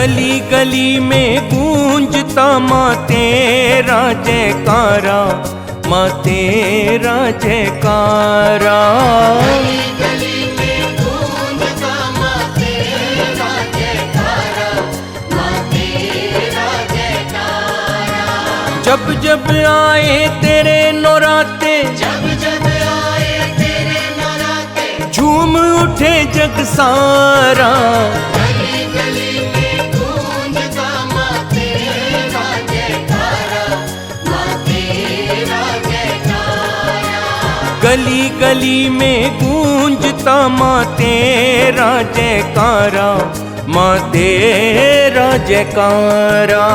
गली गली में गूंजता माँ तेरा जयकारा, माँ तेरा जयकारा। गली गली में गूंजता माँ तेरा जयकारा, माँ तेरा जयकारा। जब जब आए तेरे नौराते, जब जब आए तेरे नराते, झूम उठे जग सारा। गली गली में गूंजता माँ तेरा जयकारा, माँ तेरा जयकारा। गली गली में गूंजता माँ तेरा जयकारा, माँ तेरा जयकारा।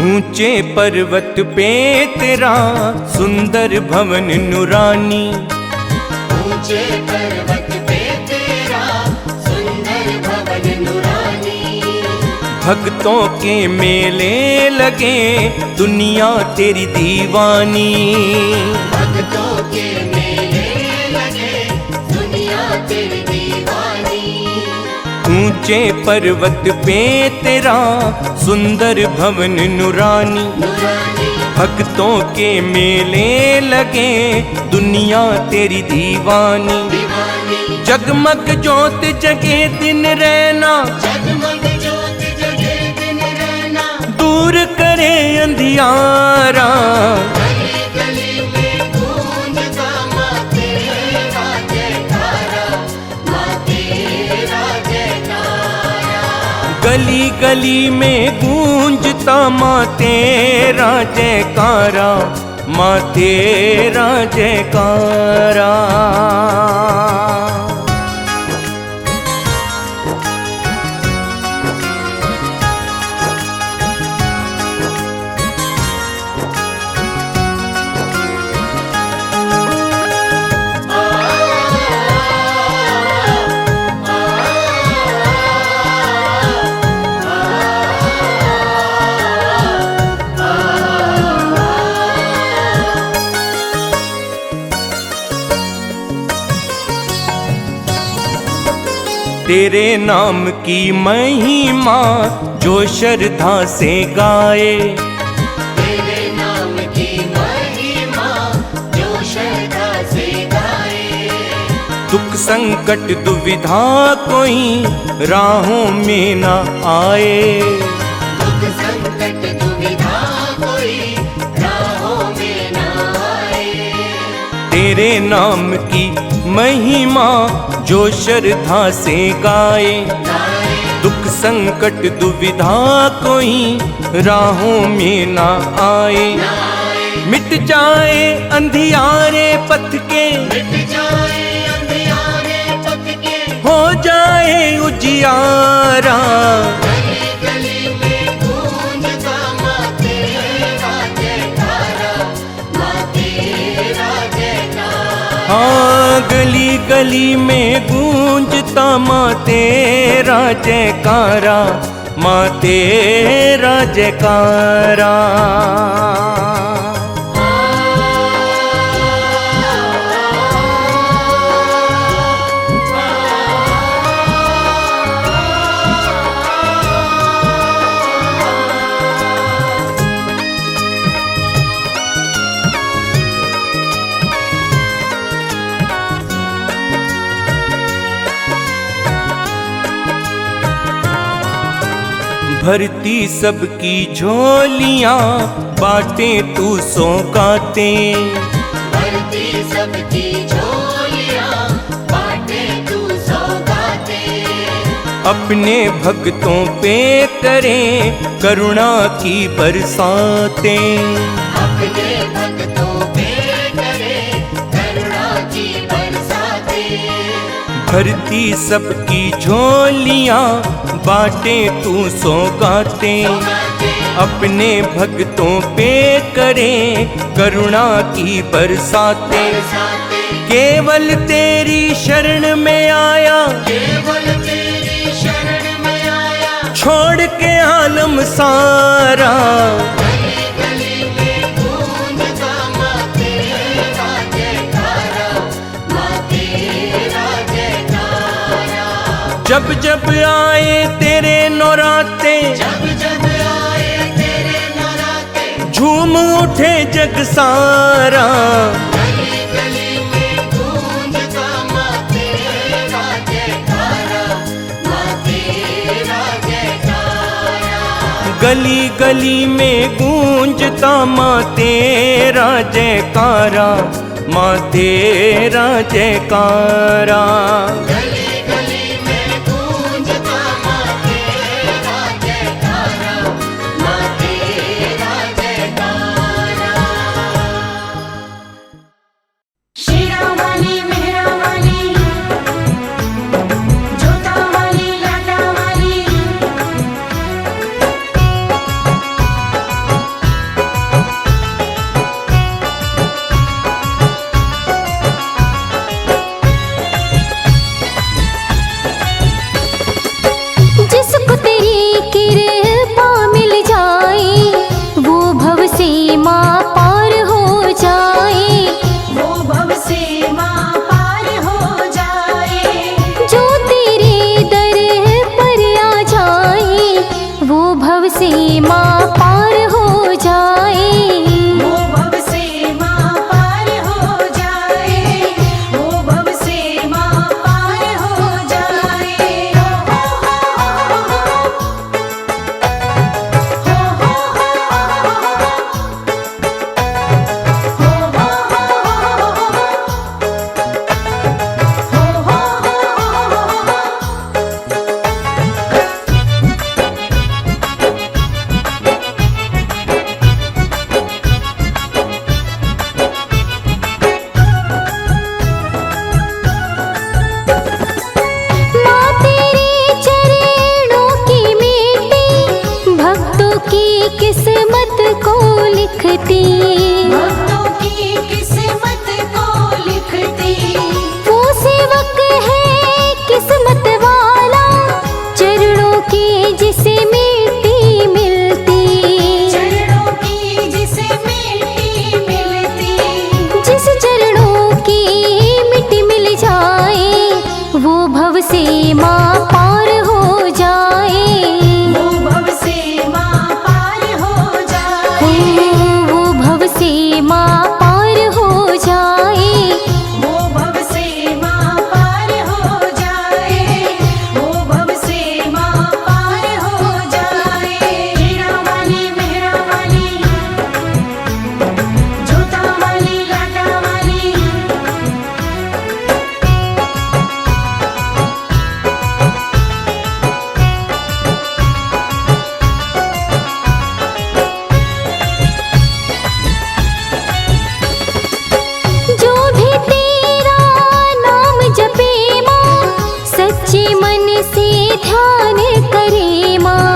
ऊंचे पर्वत पे तेरा सुंदर भवन नुरानी, ऊंचे पर्वत पे तेरा सुंदर भवन नुरानी। भक्तों के मेले लगे दुनिया तेरी दीवानी। भक्तों के मेले लगे दुनिया तेरी दीवानी। ऊंचे पर्वत पे तेरा सुंदर भवन नुरानी, नुरानी। भक्तों के मेले लगे दुनिया तेरी दीवानी। दीवानी। जगमग ज्योत जगे दिन रहना, जगमग ज्योत जगे दिन रहना। दूर करे अंधियारा। गली गली में गूंजता माँ तेरा जयकारा, माँ तेरा जयकारा। गली गली में गूंजता माँ तेरा जयकारा, माँ तेरा जयकारा। तेरे नाम की महिमा जो श्रद्धा से गाए, तेरे नाम की महिमा जो श्रद्धा से गाए। दुख संकट दुविधा कोई राहों में न आए। दुख संकट दुविधा कोई राहों में न आए। तेरे नाम की महिमा जो श्रद्धा से गाए, दुख संकट दुविधा कोई राहों में ना आए। मिट जाए अंधियारे पथ के, मिट जाए अंधियारे पथ के, हो जाए उजियारा। गली गली में गूंजता माँ तेरा जयकारा, माँ तेरा जयकारा। हाँ, गली गली में गूंजता माँ तेरा जयकारा, माँ तेरा जयकारा। भरती सबकी झोलियाँ बाटे तू सौगाते, भरती सबकी झोलियाँ बाटे तू सौगाते। अपने भक्तों पे करे करुणा की बरसाते। अपने भक्तों पे करे करुणा की बरसाते। भरती सबकी झोलियाँ बाटे तू सौगाते, अपने भक्तों पे करें करुणा की बरसातें। बरसाते केवल तेरी शरण में आया, केवल तेरी शरण में आया, छोड़ के आलम सारा। गली गली में गूंजता माँ तेरा जयकारा, माँ तेरा जयकारा। जब जब आए तेरे नौराते, जब जब आए तेरे नराते, झूम उठे जग सारा। गली गली में गूंजता माँ तेरा जयकारा, माँ तेरा जयकारा। गली गली में गूंजता माँ तेरा जयकारा, माँ तेरा जयकारा। गली गली में गूंजता माँ तेरा जयकारा, माँ तेरा जयकारा। शेरा वाली मेहरा वाली, जोता वाली लाटा वाली, जिसको तेरी कृपा मिल जाए वो भव सीमा पार हो जाए, वो भव सीमा पार हो जाए। जो तेरे दर पर आ जाए वो भव सीमा पार हो जाए। वो भव सीमा पार हो जाए, वो भव सीमा पार हो जाए। माँ तेरे चरणों की मिट्टी भक्तों की किस्मत को लिखती, भक्तों की किस्मत को लिखती, वो सेवक है किस्मत वाला चरणों की जिसे मिट्टी मिलती। चरणों की जिसे मिट्टी मिलती, जिस चरणों की मिट्टी मिल जाए वो भव सीमा पार हो जाए। वो भव सीमा पार हो जाए। वो भव सीमा पार हो जाए। वो भव सीमा पार हो जाए, वो भव सीमा पार हो जाए। हीरा वाली मेहरा वाली, जोता वाली लाटा वाली, जो भी तेरा नाम जपे माँ सच्चे मन से ध्यान करे माँ,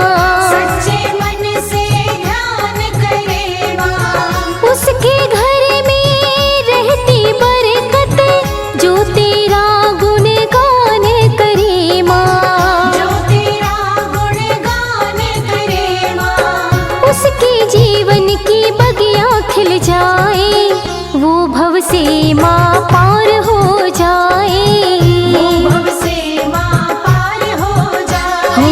सच्चे मन से ध्यान करे माँ। उसके घर में रहती बरकत जो तेरा गुणगान करे माँ। जो तेरा गुणगान करे माँ, उसके जीवन की बगिया खिल जाए वो भव सीमा पार हो जाए। वो भव सीमा पार हो जाए।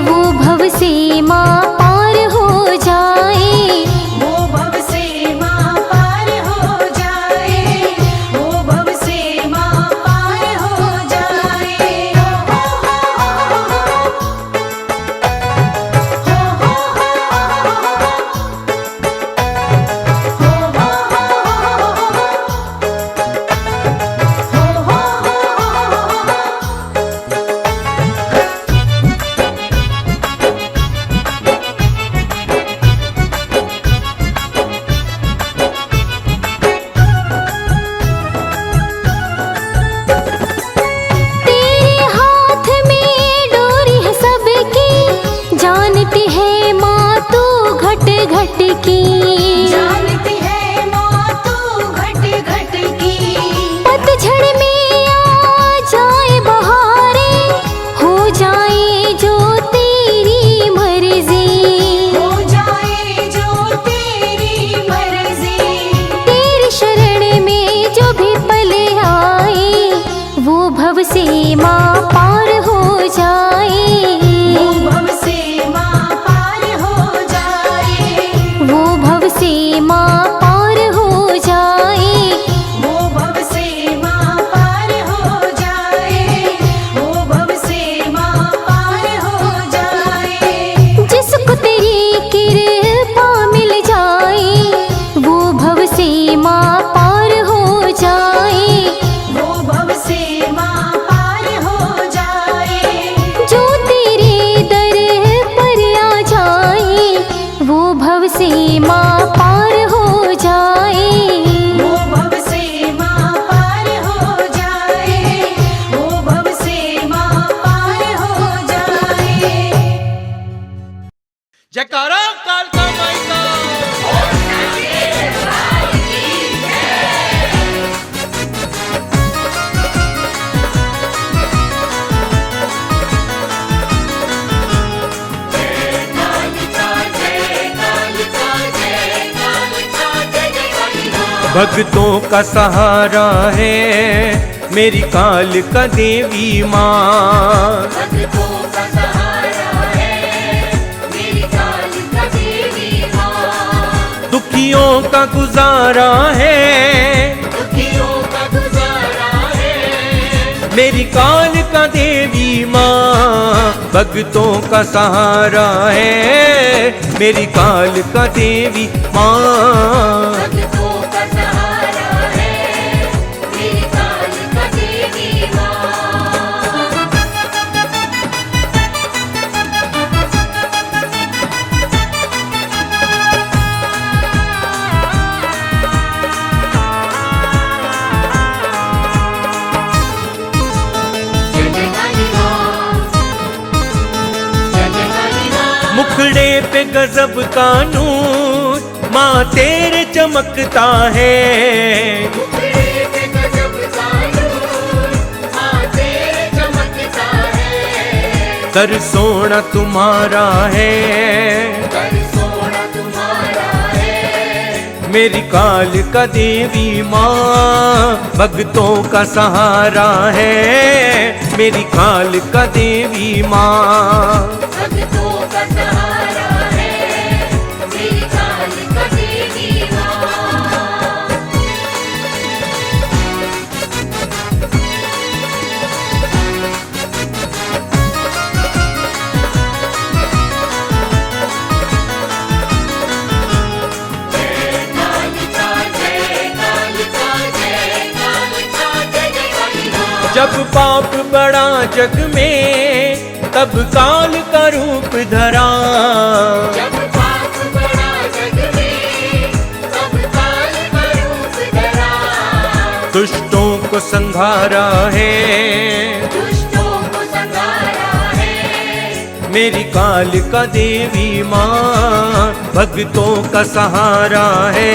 वो भव सीमा पार हो जाए। वो भव सीमा पार हो जाए, वो भव सीमा पार हो जाए। से माँ पार हो जाए, वो भव से माँ पार हो जाए, वो भव से माँ पार हो जाए। जिसको तेरी कृपा मिल जाए, वो भव से माँ पार हो जाए, वो भव से माँ पार हो जाए। जो तेरे दर पर आ जाए, वो भव से माँ पार हो जाए। वो भव से माँ पार हो जाए, वो भव से माँ पार हो जाए। जयकारा कालका माई का। भक्तों का सहारा है मेरी काल का देवी माँ, भक्तों का सहारा है मेरी काल का देवी माँ। दुखियों का गुजारा है दुखियों का गुजारा है मेरी काल का देवी माँ। भक्तों का सहारा है मेरी काल का देवी माँ। भक्तों का सहारा है मेरी काल का देवी माँ। जय जय काली माँ, जय जय काली माँ। मुखड़े पे गजब का नूर माँ तेरे चमकता है, मुखड़े पे गजब का नूर माँ तेरे चमकता है। कर सोना तुम्हारा है कर सोना तुम्हारा है मेरी काल का देवी माँ। भक्तों का सहारा है मेरी काल का देवी माँ। भक्तों का सहारा है मेरी काल का देवी माँ। जब पाप बड़ा जग में तब काल का रूप धरा, जब पाप बड़ा जग में तब काल का रूप धरा। दुष्टों को संहारा है दुष्टों को संहारा है मेरी काल का देवी माँ। भक्तों का सहारा है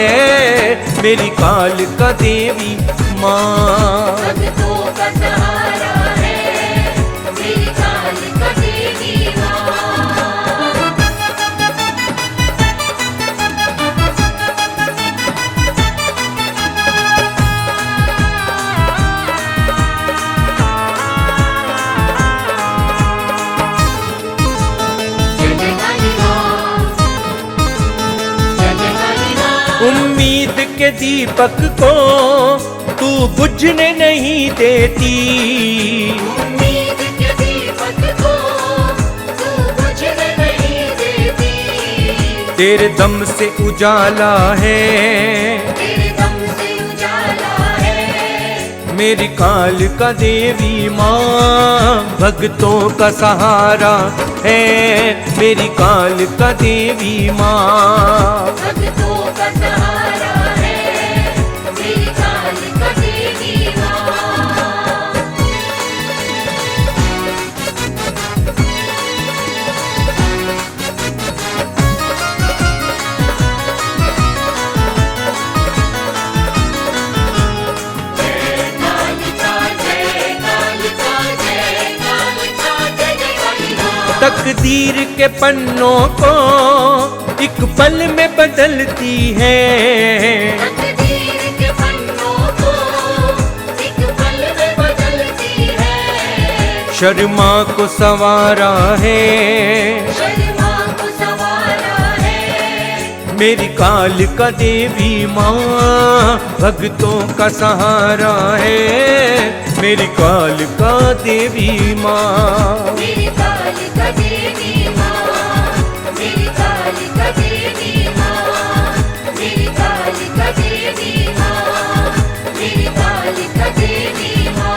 मेरी काल का देवी माँ। भक्तों का सहारा है मेरी काल का देवी माँ। जय जय काली माँ, जय जय काली माँ। उम्मीद के दीपक को तू बुझने नहीं देती, उम्मीद के दीपक को तू बुझने नहीं देती। तेरे दम से उजाला है तेरे दम से उजाला है मेरी काल का देवी माँ। भक्तों का सहारा है मेरी काल का देवी माँ। भक्तों का सहारा है मेरी काल का देवी माँ। तकदीर के पन्नों को एक पल में बदलती है, तकदीर के पन्नों को एक पल में बदलती है। शर्मा को संवारा है शर्मा को संवारा है मेरी कालिका देवी माँ भक्तों का सहारा है, मेरी कालिका देवी माँ। मेरी कालिका देवी माँ, मेरी कालिका देवी माँ, मेरी कालिका देवी माँ, मेरी कालिका देवी माँ।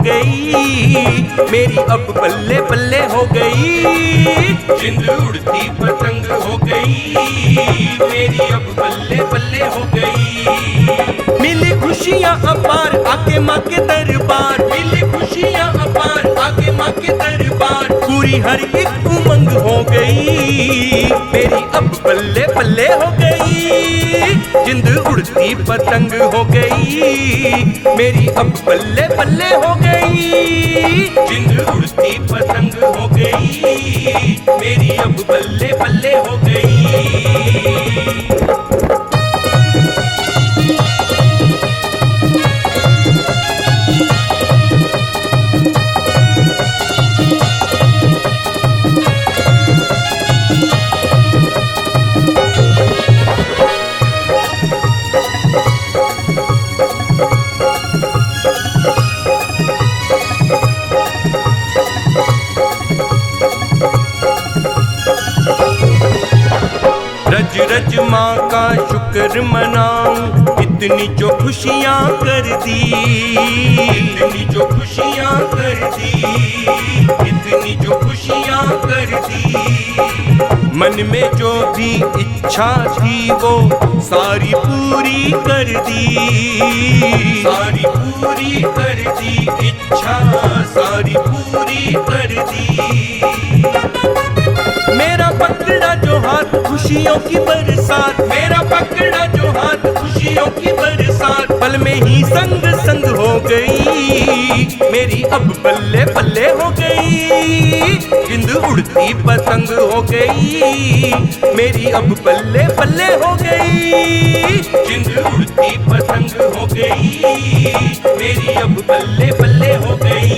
गई, मेरी अब बल्ले बल्ले हो गई। जिंद उड़ती पतंग हो गई, मेरी अब बल्ले बल्ले हो गई। मिली खुशियाँ अपार आके माँ के दरबार, मिली खुशियाँ अपार आके माँ के दरबार। पूरी हर एक उमंग हो गई, मेरी अब बल्ले बल्ले हो गई। जिंद उड़ती पतंग हो गई, मेरी अब बल्ले बल्ले हो गई। जिंद उड़ती पतंग हो गई, मेरी अब बल्ले बल्ले हो गई। रज रज माँ का शुक्र मनाऊं, इतनी जो खुशियाँ कर दी, इतनी जो खुशियाँ कर दी, इतनी जो खुशियाँ कर दी। मन में जो भी इच्छा थी वो सारी पूरी कर दी, सारी पूरी कर दी। इच्छा सारी पूरी कर दी। मेरा पकड़ा जो हाथ खुशियों की बरसात, मेरा पकड़ा जो हाथ खुशियों की बरसात। पल में ही संग संग हो गई, मेरी अब बल्ले बल्ले हो गई। जिंद उड़ती पतंग हो गई, मेरी अब बल्ले बल्ले हो गई। जिंद उड़ती पतंग हो गई, मेरी अब बल्ले बल्ले हो गई।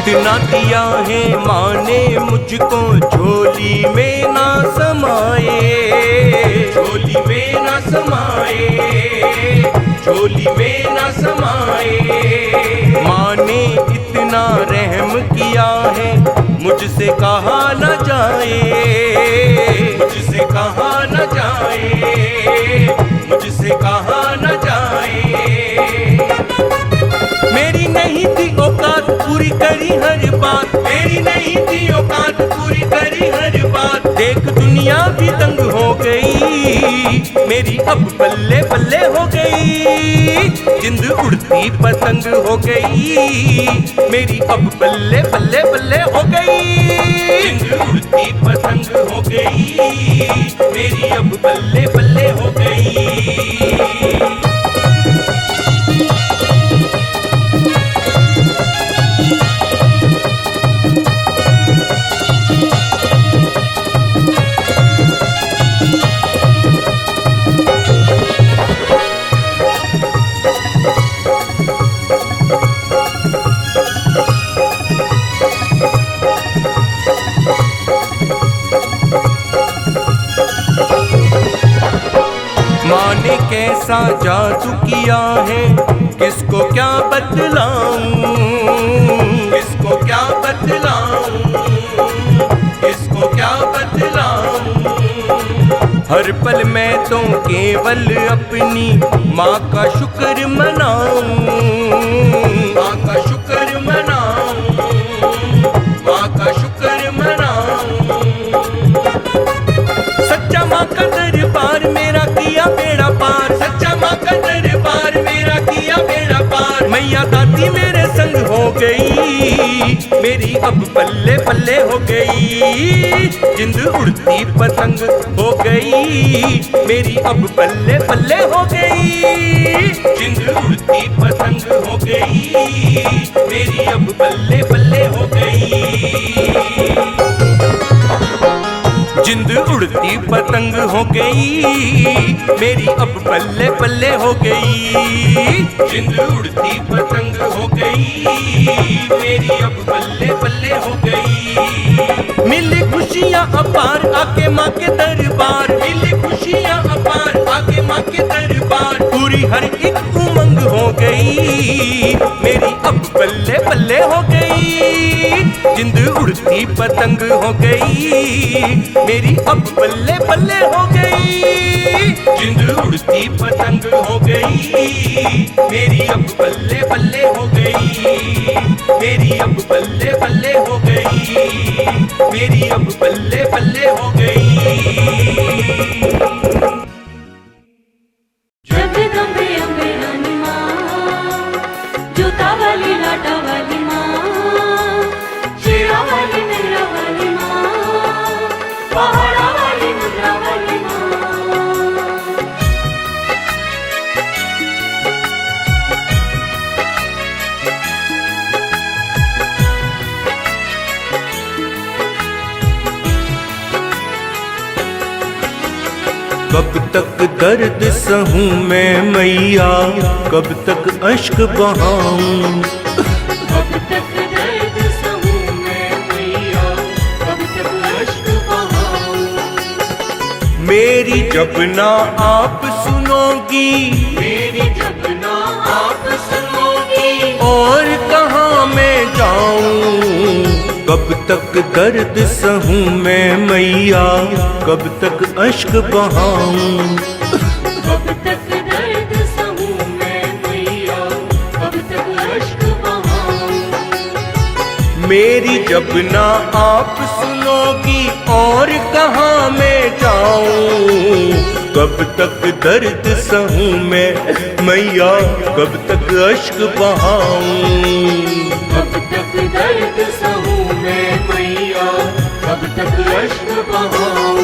कितना दिया है माँ ने मुझको, झोली में ना समाए, झोली में ना समाए, झोली में ना समाए। माँ ने इतना रहम किया है, मुझसे कहा न जाए, मुझसे कहा न जाए, मुझसे कहा न जाए। मेरी नहीं थी औकात पूरी करी हर बात, मेरी नहीं थी औकात पूरी करी हर बात। देख दुनिया भी दंग हो गई, मेरी अब बल्ले बल्ले हो गई। जिंद उड़ती पतंग हो गई, मेरी अब बल्ले बल्ले बल्ले हो गई। जिंद उड़ती पतंग हो गई, मेरी अब बल्ले बल्ले हो गई। माँ ने कैसा जादू किया है, किसको क्या बतलाऊं, किसको क्या बतलाऊं, किसको क्या बतलाऊं। हर पल मैं तो केवल अपनी माँ का शुक्र मनाऊं, माँ का शुक्र मनाऊं, माँ का शुक्र मनाऊं। सच्चा माँ का दरबार मेरा किया बेड़ा पार, सच्चा माँ का दरबार मेरा किया बेड़ा पार। मैया दादी मेरे संग हो गई, मेरी अब बल्ले बल्ले हो गई। जिंद उड़ती पतंग हो गई, मेरी अब बल्ले बल्ले हो गई। जिंद उड़ती पतंग हो गई, मेरी अब बल्ले बल्ले हो गई। जिंद उड़ती पतंग हो गई मेरी अब पल्ले पल्ले हो गई। जिंद उड़ती पतंग हो गई मेरी अब पल्ले पल्ले हो गई। मिली खुशियाँ अपार आके माँ के दरबार, मिली खुशियाँ अपार आके माँ के दरबार। पूरी हर एक उमंग हो गई मेरी अब पल्ले पल्ले हो गई। जिंद उड़ती पतंग हो गई मेरी अब पल्ले पल्ले हो गई। जिंद उड़ती पतंग हो गई मेरी अब पल्ले पल्ले हो गई। मेरी अब पल्ले पल्ले हो गई, मेरी अब पल्ले पल्ले हो गई। जगदम्बे अम्बे रानी माँ, जूता वाली लाटा वाली माँ, शेरा वाली मेरा वाली माँ, पहाड़ा वाली मुद्रा वाली माँ। कब तक दर्द सहूं मैं मैया, कब तक अश्क बहाऊं। कब तक दर्द सहूं मैं मैया, कब तक अश्क बहाऊं। मेरी जब ना आप सुनोगी, मेरी जब ना आप सुनोगी, और कहाँ मैं जाऊं। कब तक दर्द सहूं मैं मैया, कब तक अश्क बहाऊं। कब तक दर्द सहूं मैं मैया, कब तक अश्क बहाऊं। मेरी जब ना आप सुनोगी और कहाँ मैं जाऊं। कब तक दर्द सहूं मैं मैया, कब तक अश्क बहाऊं। कब तक दर्द सहूं मैं मैया, कब तक अश्क बहाऊं।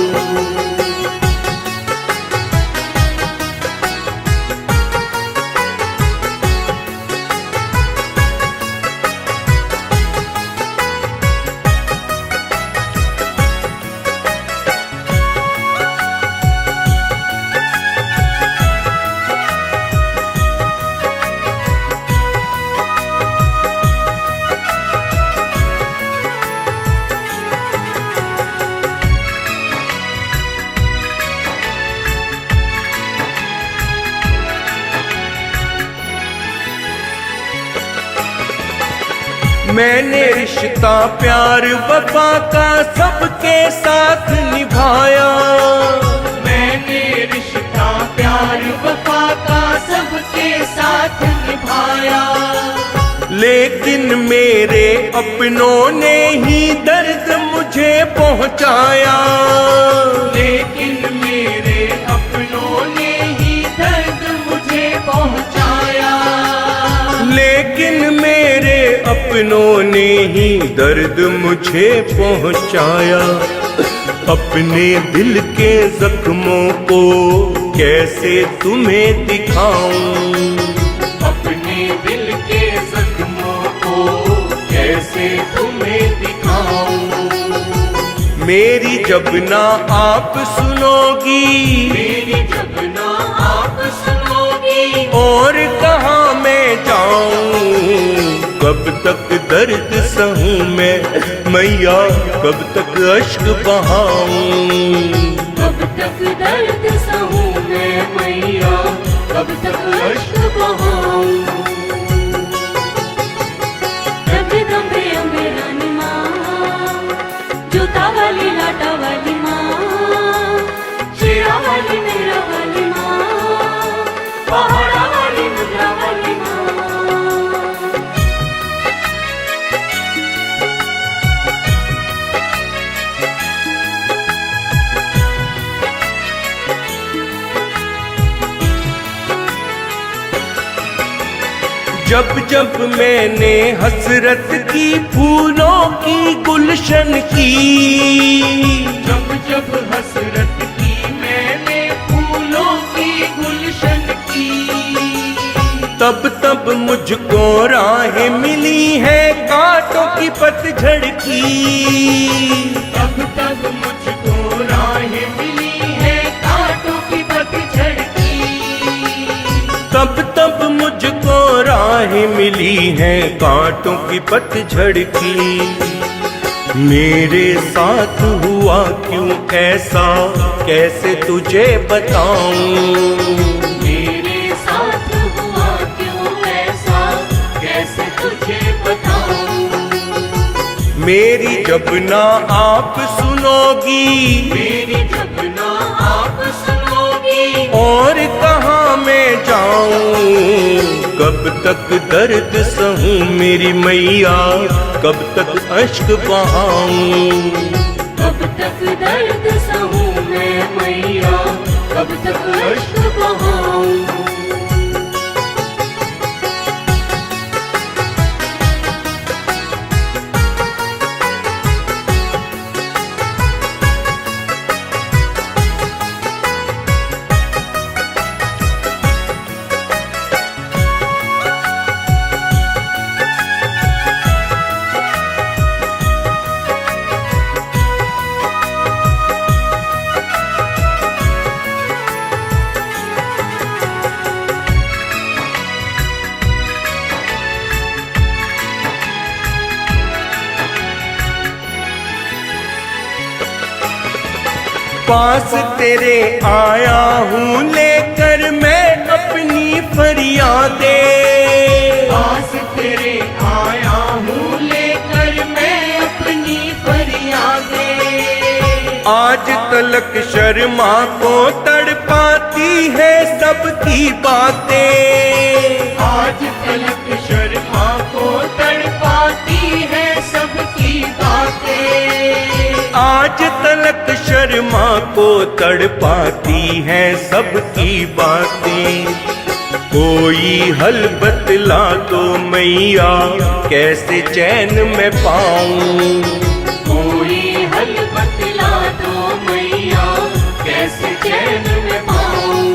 मैंने रिश्ता प्यार वफा का सबके साथ निभाया। मैंने रिश्ता प्यार वफा का सबके साथ निभाया। लेकिन मेरे अपनों ने ही दर्द मुझे पहुंचाया। लेकिन मेरे अपनों ने ही दर्द मुझे पहुंचाया। लेकिन मेरे अपनों ने ही दर्द मुझे पहुंचाया। अपने दिल के जख्मों को कैसे तुम्हें दिखाऊं। अपने दिल के जख्मों को कैसे तुम्हें दिखाऊं। मेरी जब ना आप सुनोगी, मेरी जब ना आप सुनोगी, और कहाँ मैं जाऊं। कब तक दर्द सहूं मैं मैया, कब तक अश्क बहाऊं। कब तक दर्द सहूं मैं मैया, कब तक अश्क बहाऊं। जगदम्बे अम्बे रानी माँ, जूता वाली लाटा वाली माँ, शेरा वाली मेरा वाली माँ, पहाड़ा वाली मुद्रा वाली माँ। जब जब मैंने हसरत की फूलों की गुलशन की। जब जब हसरत की मैंने फूलों की गुलशन की। तब तब मुझको राहें मिली है कांटों की पतझड़ की। तब तब मुझको राहें मिली है कांटों की पतझड़ की। तब तब मुझको राहें मिली है कांटों की पतझड़ की। मेरे साथ हुआ क्यों ऐसा कैसे तुझे बताऊं। मेरे साथ हुआ क्यों ऐसा कैसे तुझे बताऊं। मेरी जब ना आप सुनोगी, मेरी जब ना आप सुनोगी, और कहाँ मैं जाऊं। कब तक दर्द सहूं मेरी मैया, कब तक अश्क बहाऊं। कब तक दर्द सहूं मैं मैया, कब तक अश्क बहाऊं। पास तेरे आया हूँ लेकर मैं अपनी फरियादें। पास तेरे आया हूँ लेकर मैं अपनी फरियादें। आज तलक शर्मा को तड़पाती है सबकी बातें। आज तलक शर्मा को तड़पाती है सबकी बातें। आज तलक शर्मा को तड़पाती है सबकी बातें। कोई हल बतला दो मैया कैसे चैन में पाऊं। कोई हल बतला दो मैया कैसे चैन में पाऊं।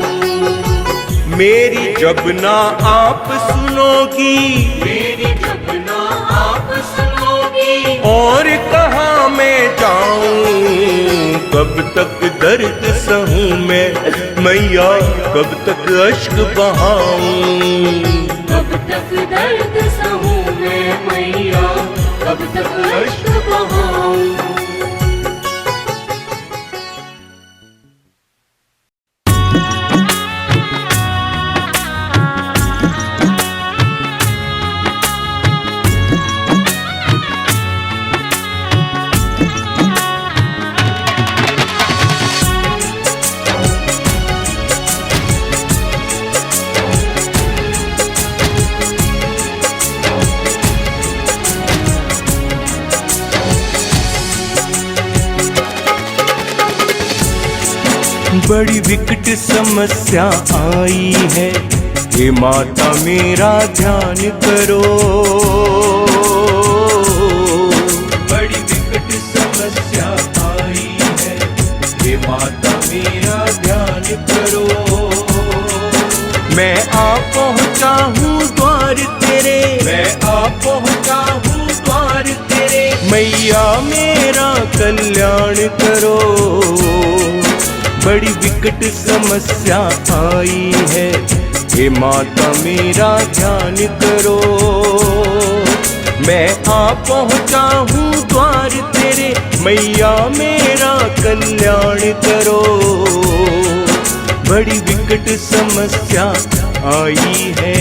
मेरी जब ना आप सुनोगी, मेरी जब ना आप सुनोगी, और कहाँ मैं जाऊं। कब तक दर्द सहूं मैं मैया, कब तक अश्क बहाऊं। कब तक दर्द सहूं मैं मैया, कब तक अश्क बहाऊं। बड़ी विकट समस्या आई है, हे माता मेरा ध्यान करो। बड़ी विकट समस्या आई है, हे माता मेरा ध्यान करो। मैं आ पहुँचा हूँ द्वार तेरे, मैं आ पहुँचा हूँ द्वार तेरे। मैया मेरा कल्याण करो। बड़ी विकट समस्या आई है, हे माता मेरा ध्यान करो। मैं आ पहुँचा हूँ द्वार तेरे, मैया मेरा कल्याण करो। बड़ी विकट समस्या आई है।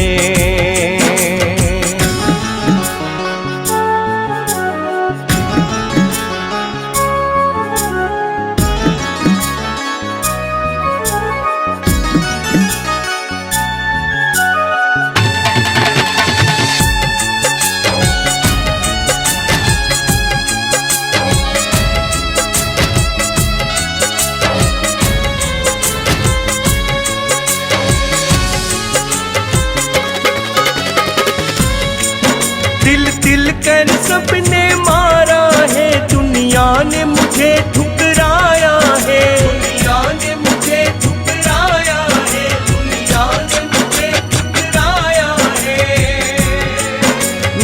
तिल तिल कर सबने मारा है, दुनिया ने मुझे ठुकराया है। दुनिया ने मुझे ठुकराया है, दुनिया ने मुझे ठुकराया है।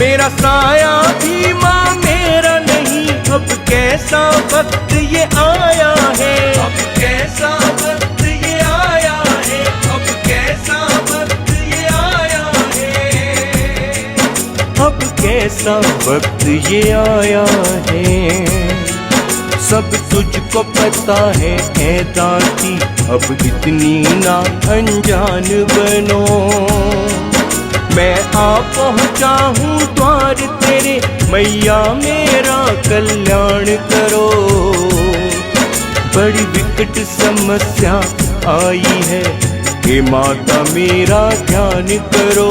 मेरा साया भी माँ मेरा नहीं, अब कैसा वक्त ये आया है, अब कैसा वक्त ये आया है, अब कैसा वक्त ये आया है, अब कैसा वक्त ये आया है। सब तुझको पता है ऐ दाती, अब इतनी ना अनजान बनो। मैं आ पहुँचा हूँ द्वार तेरे, मैया मेरा कल्याण करो। बड़ी विकट समस्या आई है, हे माता मेरा ध्यान करो।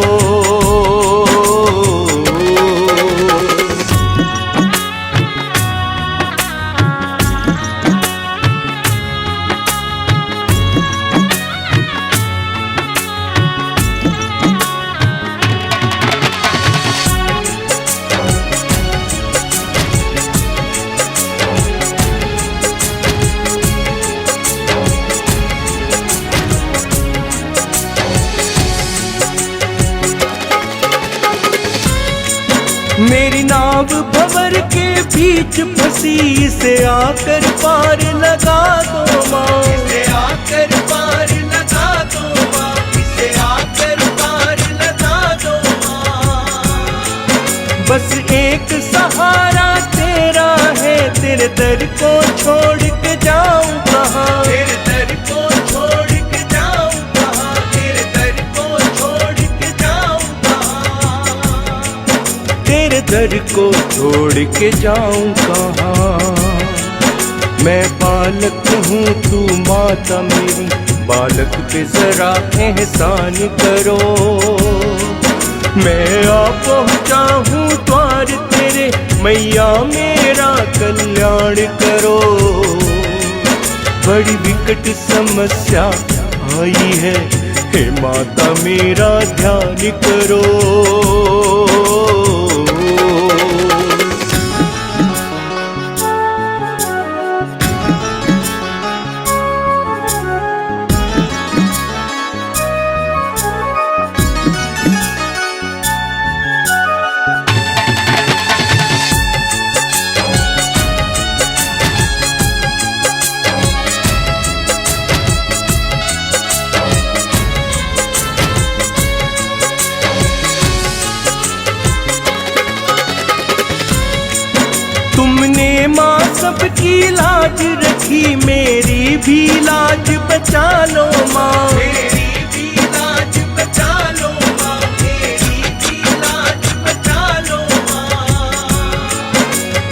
मेरी नाव भंवर के बीच फंसी, इसे आकर पार लगा दो माँ, इसे आकर पार लगा दो माँ, इसे आकर पार लगा दो माँ। बस एक सहारा तेरा है, तेरे दर को छोड़ के जाऊं कहाँ, तेरे दर को छोड़ के जाऊं कहाँ, तेरे दर को छोड़ के जाऊं कहाँ, तेरे दर को छोड़ के जाऊं कहाँ। मैं बालक हूँ तू माता मेरी, बालक पे जरा एहसान करो। मैं आ पहुँचा हूँ द्वार तेरे, मैया मेरा कल्याण करो। बड़ी विकट समस्या आई है, हे माता मेरा ध्यान करो। तुमने माँ सबकी लाज रखी, मेरी भी लाज बचा लो माँ, मेरी भी लाज बचा लो माँ, मेरी भी लाज बचा लो माँ।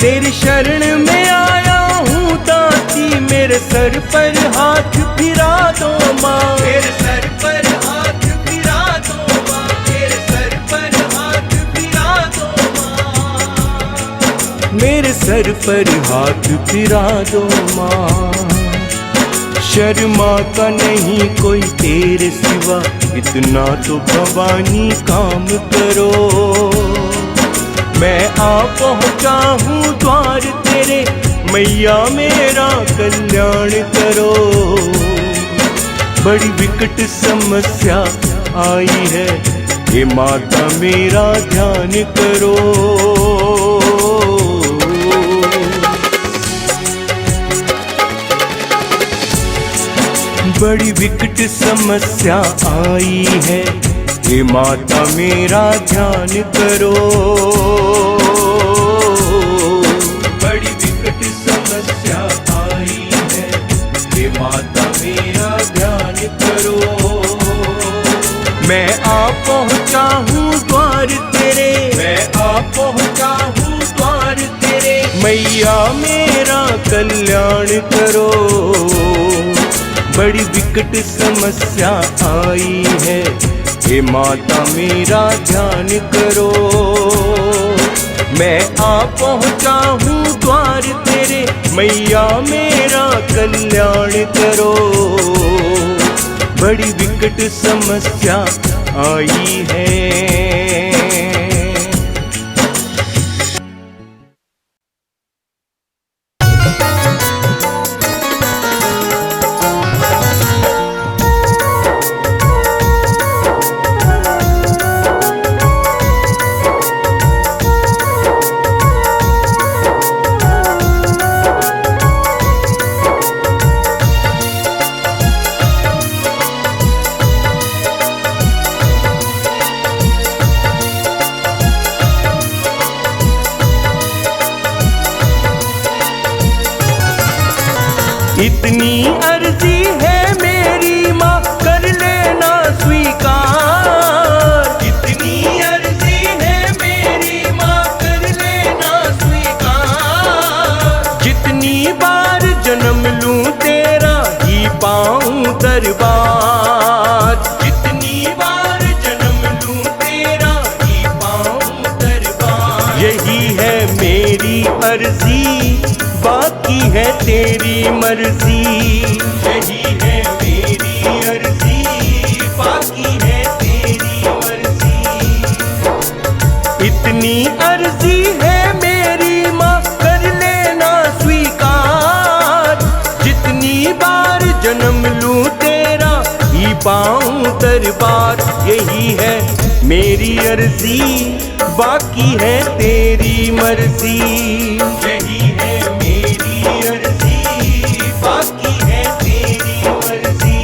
तेरी शरण में आया हूँ दाती, मेरे सर पर हाथ फिरा दो माँ, मेरे सर पर हाथ फिरा दो माँ, मेरे सर पर हाथ फिरा दो माँ, मेरे सर पर हाथ फिरा दो माँ। शर्मा का नहीं कोई तेरे सिवा, इतना तो भवानी काम करो। मैं आ पहुँचा हूँ द्वार तेरे, मैया मेरा कल्याण करो। बड़ी विकट समस्या आई है, हे माता मेरा ध्यान करो। बड़ी विकट समस्या आई है, हे माता मेरा ध्यान करो। बड़ी विकट समस्या आई है, हे माता मेरा ध्यान करो। मैं आ पहुँचा हूँ द्वार तेरे, मैं आ पहुँचा हूँ द्वार तेरे, मैया मेरा कल्याण करो। बड़ी विकट समस्या आई है, हे माता मेरा ध्यान करो। मैं आ पहुँचा हूँ द्वार तेरे, मैया मेरा कल्याण करो। बड़ी विकट समस्या आई है। इतनी अर्जी है मेरी माँ कर लेना स्वीकार। इतनी अर्जी है मेरी माँ कर लेना स्वीकार। जितनी बार जन्म लूं तेरा ही पाऊं दरबार। जितनी बार जन्म लूं तेरा ही पाऊं दरबार। यही है मेरी अर्जी बाकी है तेरी मर्जी। यही है मेरी अर्जी बाकी है तेरी मर्जी। इतनी अर्जी है मेरी माँ कर लेना स्वीकार। जितनी बार जन्म लूं तेरा ही पाऊं दरबार। यही है मेरी अर्जी बाकी है तेरी मर्जी। यही है मेरी अर्जी बाकी है तेरी मर्जी।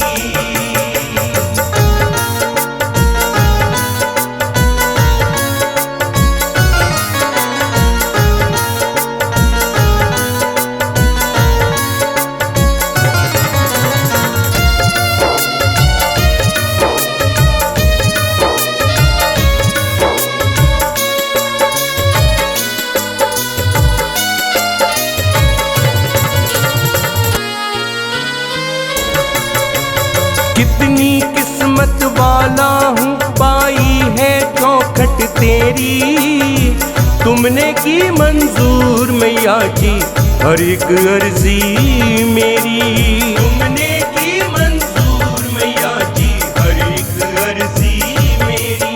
कितनी किस्मत वाला हूँ पाई है चौखट तेरी। तुमने की मंजूर मैया जी हर एक अर्जी मेरी। तुमने की मंजूर मैया जी हर एक अर्जी मेरी।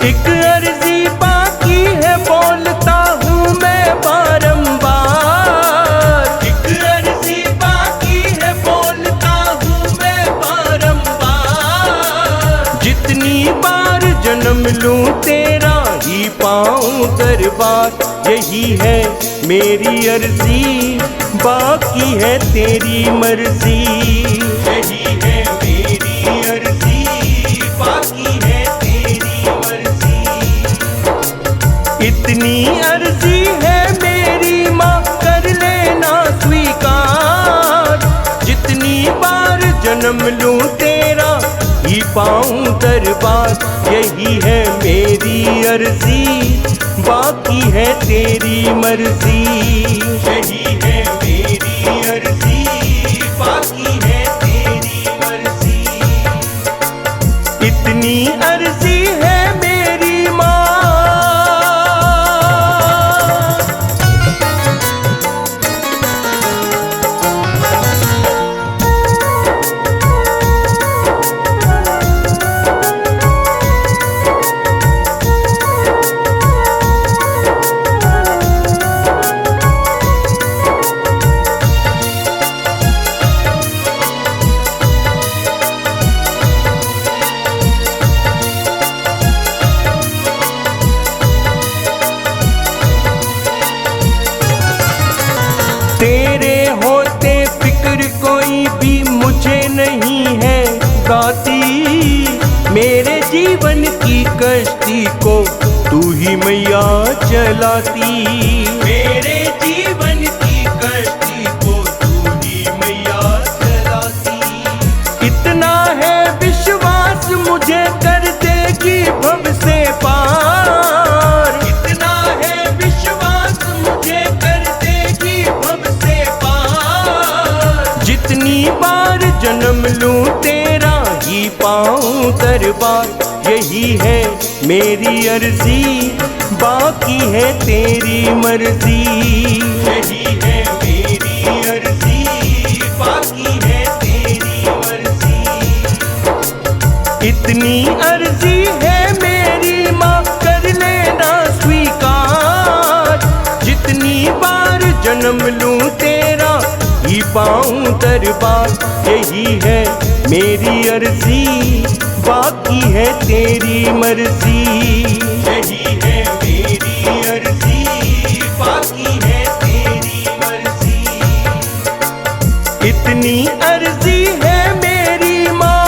एक अर्जी बाकी है बोलता हूँ मैं बारंबार। एक अर्जी बाकी है बोलता हूँ मैं बारंबार। जितनी बार जन्म लूं तेरा ही पाऊं दरबार। यही है मेरी अर्जी बाकी है तेरी मर्जी। यही है मेरी अर्जी बाकी है तेरी मर्जी। इतनी अर्जी है मेरी माँ कर लेना स्वीकार। जितनी बार जन्म लूं तेरा ही पाऊं दरबार। यही है मेरी अर्जी बाकी है तेरी मर्जी। यही है मेरी अर्जी बाकी है तेरी मर्जी। इतनी अर्जी है मेरी माँ। तेरे होते फिक्र कोई भी मुझे नहीं है गाती। मेरे जीवन की कश्ती को तू ही मैया चलाती। मेरे जीवन की कश्ती को तू ही मैया चलाती। इतना है विश्वास मुझे कर देगी भव से पार। इतना है विश्वास मुझे कर देगी भव से पार। जितनी बार जन्म लूं तेरा ही पाऊं दरबार। यही है मेरी अर्जी बाकी है तेरी मर्जी। यही है मेरी अर्जी बाकी है तेरी मर्जी। इतनी अर्जी है मेरी माँ कर लेना स्वीकार। जितनी बार जन्म लूं तेरा ही पाऊं दरबार। यही है मेरी अर्जी बाकी है तेरी मर्जी। यही है मेरी अर्जी बाकी है तेरी मर्जी। इतनी अर्जी है मेरी माँ।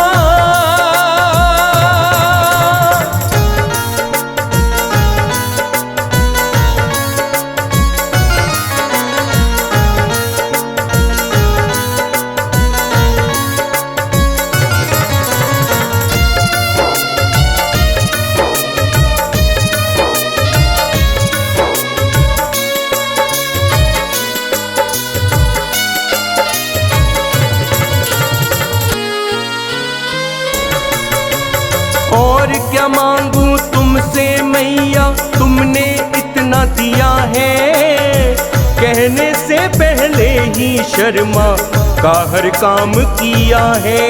मैया तुमने इतना दिया है, कहने से पहले ही शर्मा का हर काम किया है।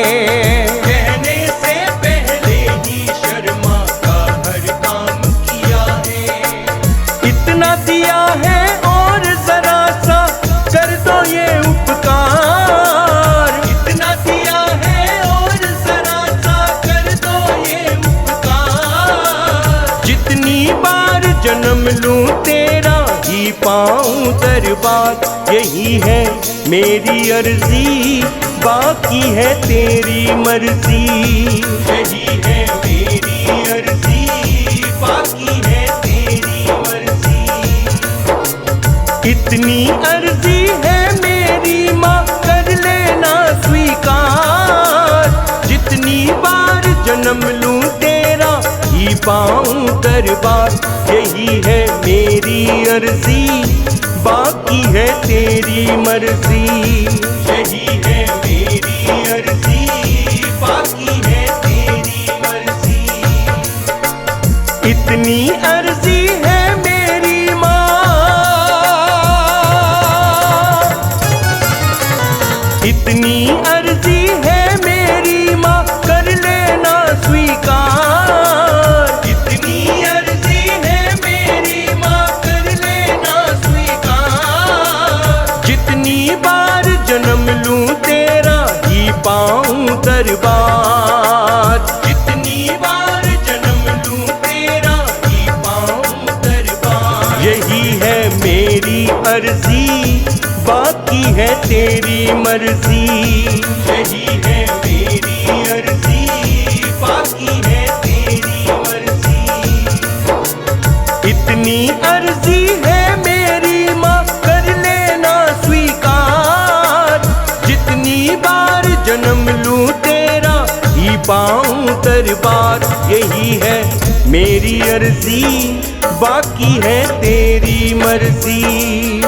कहने से पहले ही शर्मा का हर काम किया है। इतना दिया है और जरा सा कर दो ये उपकार। इतना दिया है और जरा सा कर दो ये उपकार। जितनी बार जन्म लूं तेरा ही पाऊं दरबार। यही है मेरी अर्जी, बाकी है तेरी मर्जी। यही है मेरी अर्जी, बाकी है तेरी मर्जी। इतनी अर्जी है मेरी माँ, कर लेना स्वीकार। जितनी बार जन्म लूं तेरा ही पाऊं दरबार। यही है मेरी अर्जी, बाकी है तेरी मर्जी। यही है मेरी अर्जी, बाकी है तेरी मर्जी। इतनी अर्जी है मेरी माँ, इतनी अर्जी है मेरी माँ, कर लेना स्वीकार। इतनी अर्जी है मेरी माँ, कर लेना स्वीकार। जितनी बार जन्म लूं तेरा ही पाऊं दरबार। जितनी बार जन्म लूं तेरा ही पाऊं दरबार। यही है मेरी अर्जी, बाकी है तेरी मर्जी। यही है मेरी अर्जी, बाकी है तेरी मर्जी। इतनी अर्जी है मेरी माँ, कर लेना स्वीकार। जितनी बार जन्म लूं तेरा ही पाऊं दरबार। यही है मेरी अर्जी, बाकी है तेरी मर्जी।